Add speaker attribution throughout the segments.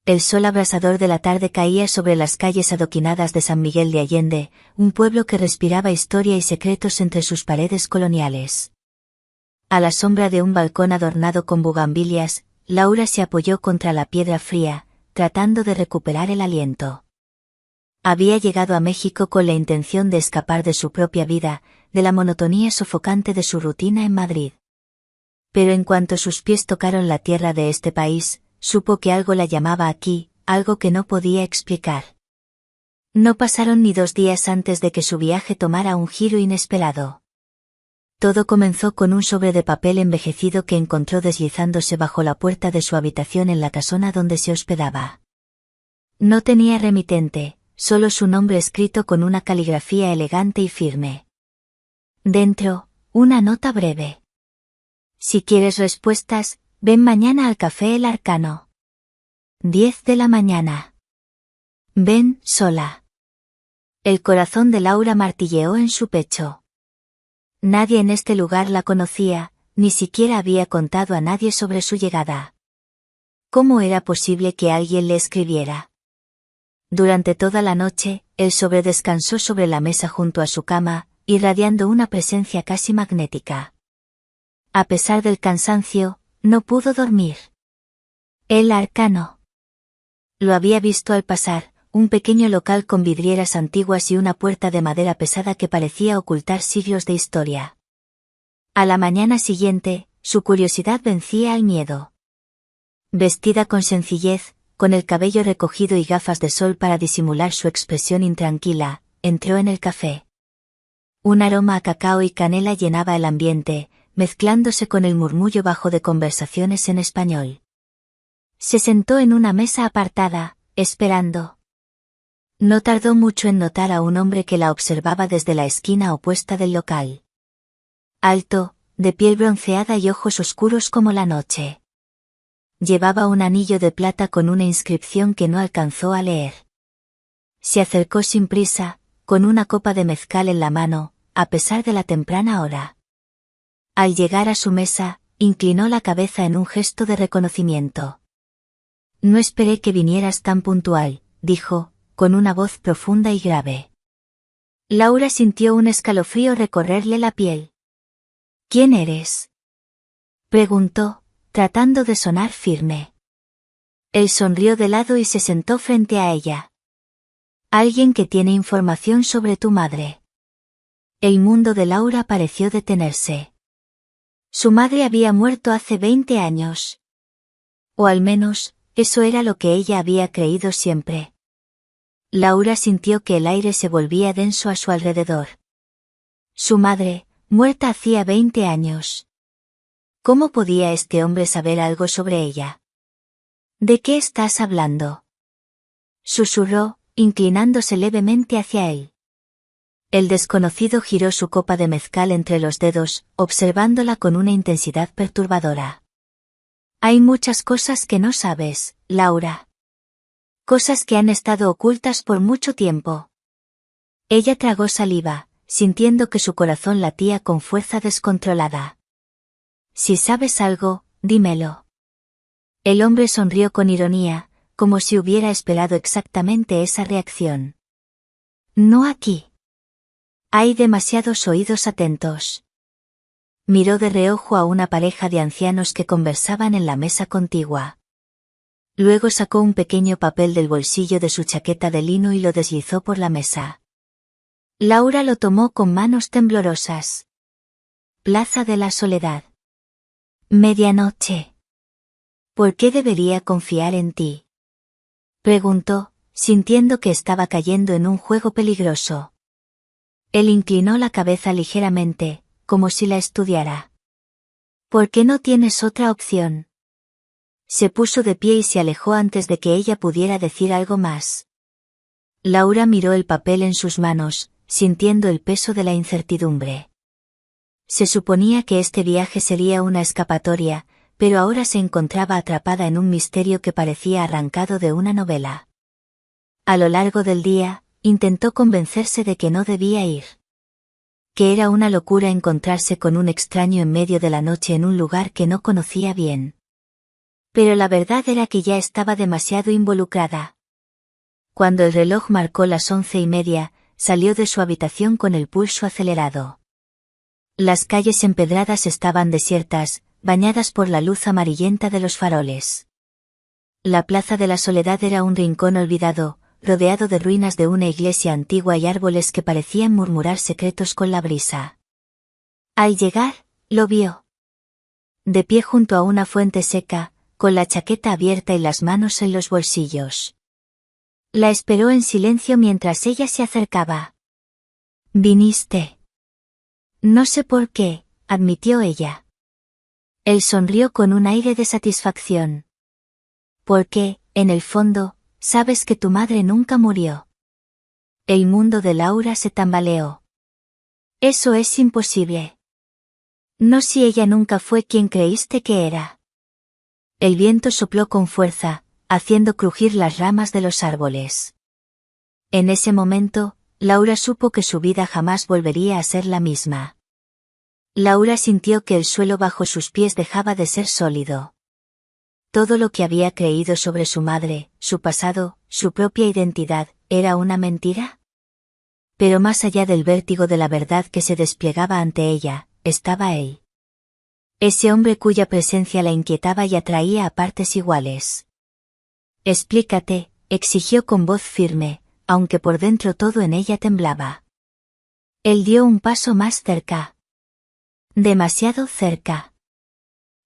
Speaker 1: El sol abrasador de la tarde caía sobre las calles adoquinadas de San Miguel de Allende, un pueblo que respiraba historia y secretos entre sus paredes coloniales. A la sombra de un balcón adornado con bugambilias, Laura se apoyó contra la piedra fría, tratando de recuperar el aliento. Había llegado a México con la intención de escapar de su propia vida, de la monotonía sofocante de su rutina en Madrid. Pero en cuanto sus pies tocaron la tierra de este país, supo que algo la llamaba aquí, algo que no podía explicar. No pasaron ni 2 días antes de que su viaje tomara un giro inesperado. Todo comenzó con un sobre de papel envejecido que encontró deslizándose bajo la puerta de su habitación en la casona donde se hospedaba. No tenía remitente, solo su nombre escrito con una caligrafía elegante y firme. Dentro, una nota breve. Si quieres respuestas, ven mañana al Café El Arcano. 10 de la mañana. Ven, sola. El corazón de Laura martilleó en su pecho. Nadie en este lugar la conocía, ni siquiera había contado a nadie sobre su llegada. ¿Cómo era posible que alguien le escribiera? Durante toda la noche, el sobre descansó sobre la mesa junto a su cama, irradiando una presencia casi magnética. A pesar del cansancio, no pudo dormir. El Arcano. Lo había visto al pasar, un pequeño local con vidrieras antiguas y una puerta de madera pesada que parecía ocultar siglos de historia. A la mañana siguiente, su curiosidad vencía al miedo. Vestida con sencillez, con el cabello recogido y gafas de sol para disimular su expresión intranquila, entró en el café. Un aroma a cacao y canela llenaba el ambiente, mezclándose con el murmullo bajo de conversaciones en español. Se sentó en una mesa apartada, esperando. No tardó mucho en notar a un hombre que la observaba desde la esquina opuesta del local. Alto, de piel bronceada y ojos oscuros como la noche. Llevaba un anillo de plata con una inscripción que no alcanzó a leer. Se acercó sin prisa, con una copa de mezcal en la mano, a pesar de la temprana hora. Al llegar a su mesa, inclinó la cabeza en un gesto de reconocimiento. No esperé que vinieras tan puntual, dijo, con una voz profunda y grave. Laura sintió un escalofrío recorrerle la piel. ¿Quién eres?, preguntó, tratando de sonar firme. Él sonrió de lado y se sentó frente a ella. Alguien que tiene información sobre tu madre. El mundo de Laura pareció detenerse. Su madre había muerto hace 20 años. O al menos, eso era lo que ella había creído siempre. Laura sintió que el aire se volvía denso a su alrededor. Su madre, muerta hacía 20 años. ¿Cómo podía este hombre saber algo sobre ella? ¿De qué estás hablando?, susurró, inclinándose levemente hacia él. El desconocido giró su copa de mezcal entre los dedos, observándola con una intensidad perturbadora. Hay muchas cosas que no sabes, Laura. Cosas que han estado ocultas por mucho tiempo. Ella tragó saliva, sintiendo que su corazón latía con fuerza descontrolada. Si sabes algo, dímelo. El hombre sonrió con ironía, como si hubiera esperado exactamente esa reacción. No aquí. Hay demasiados oídos atentos. Miró de reojo a una pareja de ancianos que conversaban en la mesa contigua. Luego sacó un pequeño papel del bolsillo de su chaqueta de lino y lo deslizó por la mesa. Laura lo tomó con manos temblorosas. Plaza de la Soledad. Medianoche. ¿Por qué debería confiar en ti?, preguntó, sintiendo que estaba cayendo en un juego peligroso. Él inclinó la cabeza ligeramente, como si la estudiara. ¿Por qué no tienes otra opción? Se puso de pie y se alejó antes de que ella pudiera decir algo más. Laura miró el papel en sus manos, sintiendo el peso de la incertidumbre. Se suponía que este viaje sería una escapatoria, pero ahora se encontraba atrapada en un misterio que parecía arrancado de una novela. A lo largo del día, intentó convencerse de que no debía ir. Que era una locura encontrarse con un extraño en medio de la noche en un lugar que no conocía bien. Pero la verdad era que ya estaba demasiado involucrada. Cuando el reloj marcó las 11:30, salió de su habitación con el pulso acelerado. Las calles empedradas estaban desiertas, bañadas por la luz amarillenta de los faroles. La Plaza de la Soledad era un rincón olvidado, rodeado de ruinas de una iglesia antigua y árboles que parecían murmurar secretos con la brisa. Al llegar, lo vio. De pie junto a una fuente seca, con la chaqueta abierta y las manos en los bolsillos. La esperó en silencio mientras ella se acercaba. «¿Viniste?» «No sé por qué», admitió ella. Él sonrió con un aire de satisfacción. «Porque, en el fondo, sabes que tu madre nunca murió». El mundo de Laura se tambaleó. «Eso es imposible». «No si ella nunca fue quien creíste que era». El viento sopló con fuerza, haciendo crujir las ramas de los árboles. En ese momento, Laura supo que su vida jamás volvería a ser la misma. Laura sintió que el suelo bajo sus pies dejaba de ser sólido. Todo lo que había creído sobre su madre, su pasado, su propia identidad, ¿era una mentira? Pero más allá del vértigo de la verdad que se desplegaba ante ella, estaba él. Ese hombre cuya presencia la inquietaba y atraía a partes iguales. «Explícate», exigió con voz firme, aunque por dentro todo en ella temblaba. Él dio un paso más cerca. Demasiado cerca.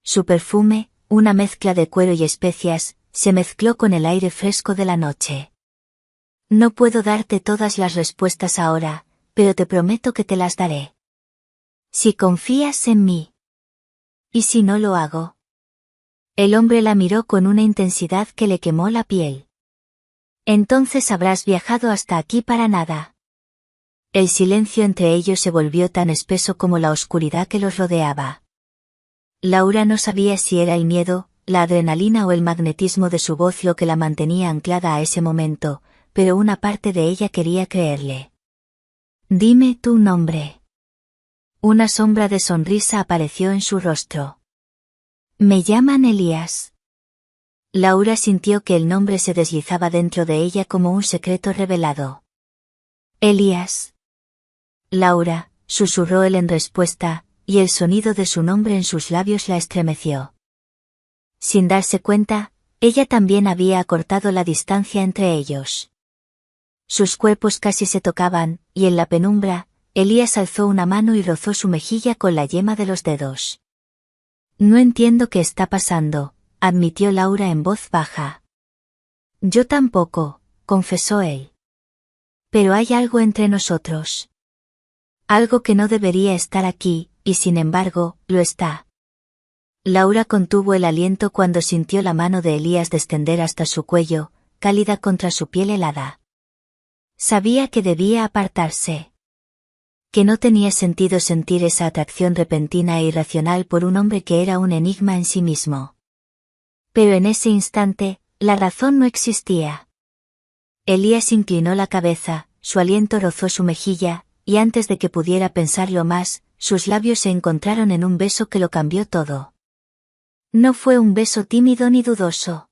Speaker 1: Su perfume, una mezcla de cuero y especias, se mezcló con el aire fresco de la noche. «No puedo darte todas las respuestas ahora, pero te prometo que te las daré. Si confías en mí». «¿Y si no lo hago?» El hombre la miró con una intensidad que le quemó la piel. «Entonces habrás viajado hasta aquí para nada». El silencio entre ellos se volvió tan espeso como la oscuridad que los rodeaba. Laura no sabía si era el miedo, la adrenalina o el magnetismo de su voz lo que la mantenía anclada a ese momento, pero una parte de ella quería creerle. «Dime tu nombre». Una sombra de sonrisa apareció en su rostro. «Me llaman Elías». Laura sintió que el nombre se deslizaba dentro de ella como un secreto revelado. «Elías». «Laura», susurró él en respuesta, y el sonido de su nombre en sus labios la estremeció. Sin darse cuenta, ella también había acortado la distancia entre ellos. Sus cuerpos casi se tocaban, y en la penumbra, Elías alzó una mano y rozó su mejilla con la yema de los dedos. «No entiendo qué está pasando», admitió Laura en voz baja. «Yo tampoco», confesó él. «Pero hay algo entre nosotros. Algo que no debería estar aquí, y sin embargo, lo está». Laura contuvo el aliento cuando sintió la mano de Elías descender hasta su cuello, cálida contra su piel helada. Sabía que debía apartarse. Que no tenía sentido sentir esa atracción repentina e irracional por un hombre que era un enigma en sí mismo. Pero en ese instante, la razón no existía. Elías inclinó la cabeza, su aliento rozó su mejilla, y antes de que pudiera pensarlo más, sus labios se encontraron en un beso que lo cambió todo. No fue un beso tímido ni dudoso.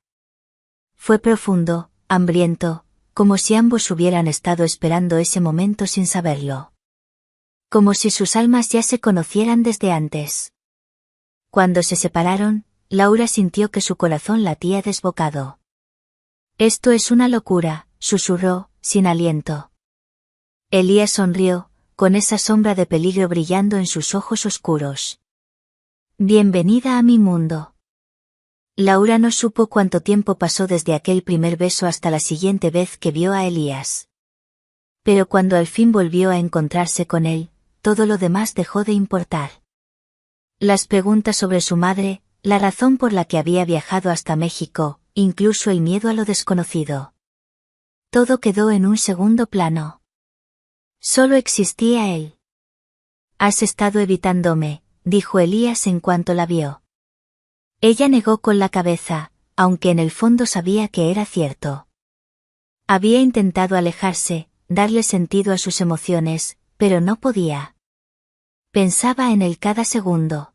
Speaker 1: Fue profundo, hambriento, como si ambos hubieran estado esperando ese momento sin saberlo. Como si sus almas ya se conocieran desde antes. Cuando se separaron, Laura sintió que su corazón latía desbocado. «Esto es una locura», susurró, sin aliento. Elías sonrió, con esa sombra de peligro brillando en sus ojos oscuros. «Bienvenida a mi mundo». Laura no supo cuánto tiempo pasó desde aquel primer beso hasta la siguiente vez que vio a Elías. Pero cuando al fin volvió a encontrarse con él, todo lo demás dejó de importar. Las preguntas sobre su madre, la razón por la que había viajado hasta México, incluso el miedo a lo desconocido. Todo quedó en un segundo plano. Solo existía él. «Has estado evitándome», dijo Elías en cuanto la vio. Ella negó con la cabeza, aunque en el fondo sabía que era cierto. Había intentado alejarse, darle sentido a sus emociones, pero no podía. Pensaba en él cada segundo.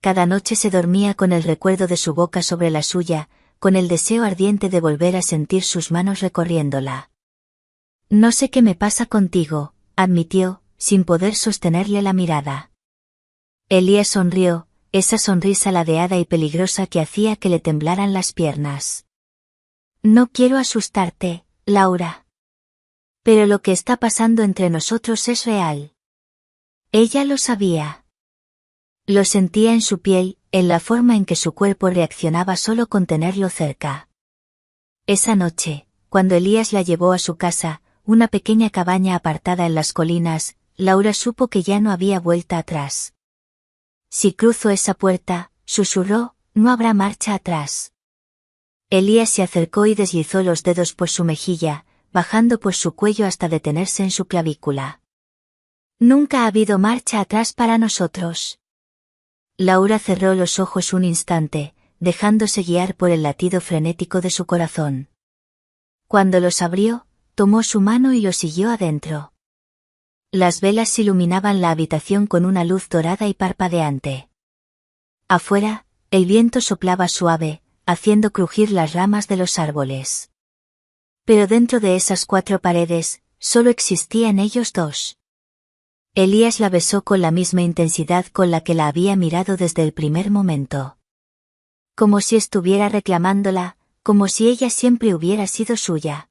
Speaker 1: cada noche se dormía con el recuerdo de su boca sobre la suya, con el deseo ardiente de volver a sentir sus manos recorriéndola. No sé qué me pasa contigo, admitió, sin poder sostenerle la mirada. Elías sonrió, esa sonrisa ladeada y peligrosa que hacía que le temblaran las piernas. No quiero asustarte, Laura. Pero lo que está pasando entre nosotros es real. Ella lo sabía. Lo sentía en su piel, en la forma en que su cuerpo reaccionaba solo con tenerlo cerca. Esa noche, cuando Elías la llevó a su casa, una pequeña cabaña apartada en las colinas, Laura supo que ya no había vuelta atrás. Si cruzo esa puerta, susurró, no habrá marcha atrás. Elías se acercó y deslizó los dedos por su mejilla, bajando por su cuello hasta detenerse en su clavícula. Nunca ha habido marcha atrás para nosotros. Laura cerró los ojos un instante, dejándose guiar por el latido frenético de su corazón. Cuando los abrió, tomó su mano y lo siguió adentro. Las velas iluminaban la habitación con una luz dorada y parpadeante. Afuera, el viento soplaba suave, haciendo crujir las ramas de los árboles. Pero dentro de esas 4 paredes, solo existían ellos dos. Elías la besó con la misma intensidad con la que la había mirado desde el primer momento. Como si estuviera reclamándola, como si ella siempre hubiera sido suya.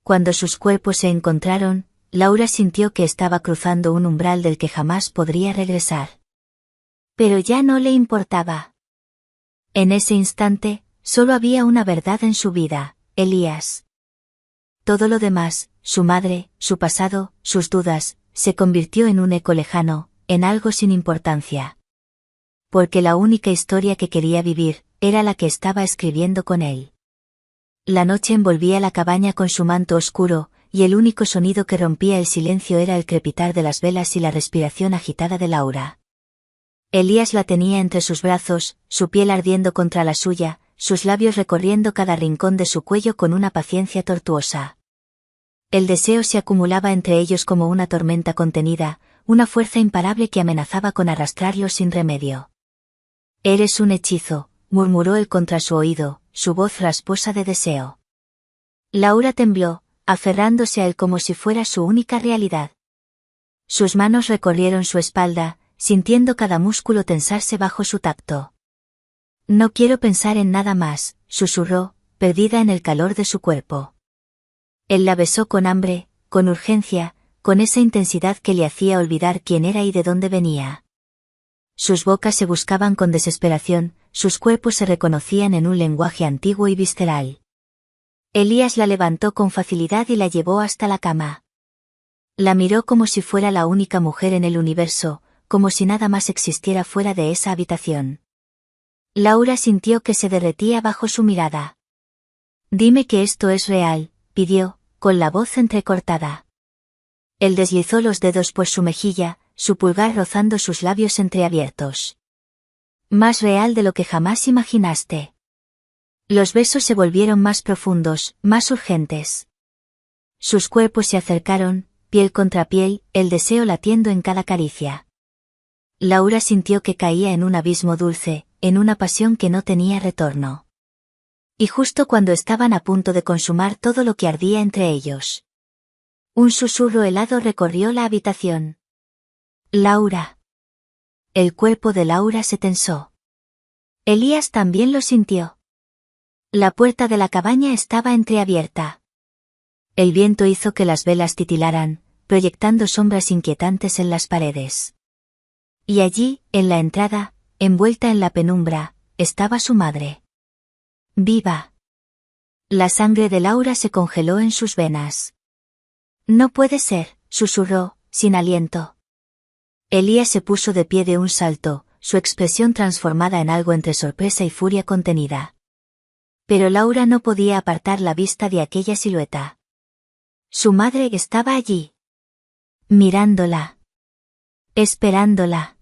Speaker 1: Cuando sus cuerpos se encontraron, Laura sintió que estaba cruzando un umbral del que jamás podría regresar. Pero ya no le importaba. En ese instante, solo había una verdad en su vida, Elías. Todo lo demás, su madre, su pasado, sus dudas, se convirtió en un eco lejano, en algo sin importancia. Porque la única historia que quería vivir, era la que estaba escribiendo con él. La noche envolvía la cabaña con su manto oscuro, y el único sonido que rompía el silencio era el crepitar de las velas y la respiración agitada de Laura. Elías la tenía entre sus brazos, su piel ardiendo contra la suya, sus labios recorriendo cada rincón de su cuello con una paciencia tortuosa. El deseo se acumulaba entre ellos como una tormenta contenida, una fuerza imparable que amenazaba con arrastrarlos sin remedio. Eres un hechizo, murmuró él contra su oído, su voz rasposa de deseo. Laura tembló, aferrándose a él como si fuera su única realidad. Sus manos recorrieron su espalda, sintiendo cada músculo tensarse bajo su tacto. No quiero pensar en nada más, susurró, perdida en el calor de su cuerpo. Él la besó con hambre, con urgencia, con esa intensidad que le hacía olvidar quién era y de dónde venía. Sus bocas se buscaban con desesperación, sus cuerpos se reconocían en un lenguaje antiguo y visceral. Elías la levantó con facilidad y la llevó hasta la cama. La miró como si fuera la única mujer en el universo, como si nada más existiera fuera de esa habitación. Laura sintió que se derretía bajo su mirada. Dime que esto es real, pidió, con la voz entrecortada. Él deslizó los dedos por su mejilla, su pulgar rozando sus labios entreabiertos. Más real de lo que jamás imaginaste. Los besos se volvieron más profundos, más urgentes. Sus cuerpos se acercaron, piel contra piel, el deseo latiendo en cada caricia. Laura sintió que caía en un abismo dulce, en una pasión que no tenía retorno. Y justo cuando estaban a punto de consumar todo lo que ardía entre ellos. Un susurro helado recorrió la habitación. Laura. El cuerpo de Laura se tensó. Elías también lo sintió. La puerta de la cabaña estaba entreabierta. El viento hizo que las velas titilaran, proyectando sombras inquietantes en las paredes. Y allí, en la entrada, envuelta en la penumbra, estaba su madre. Viva. La sangre de Laura se congeló en sus venas. No puede ser, susurró, sin aliento. Elías se puso de pie de un salto, su expresión transformada en algo entre sorpresa y furia contenida. Pero Laura no podía apartar la vista de aquella silueta. Su madre estaba allí. Mirándola. Esperándola.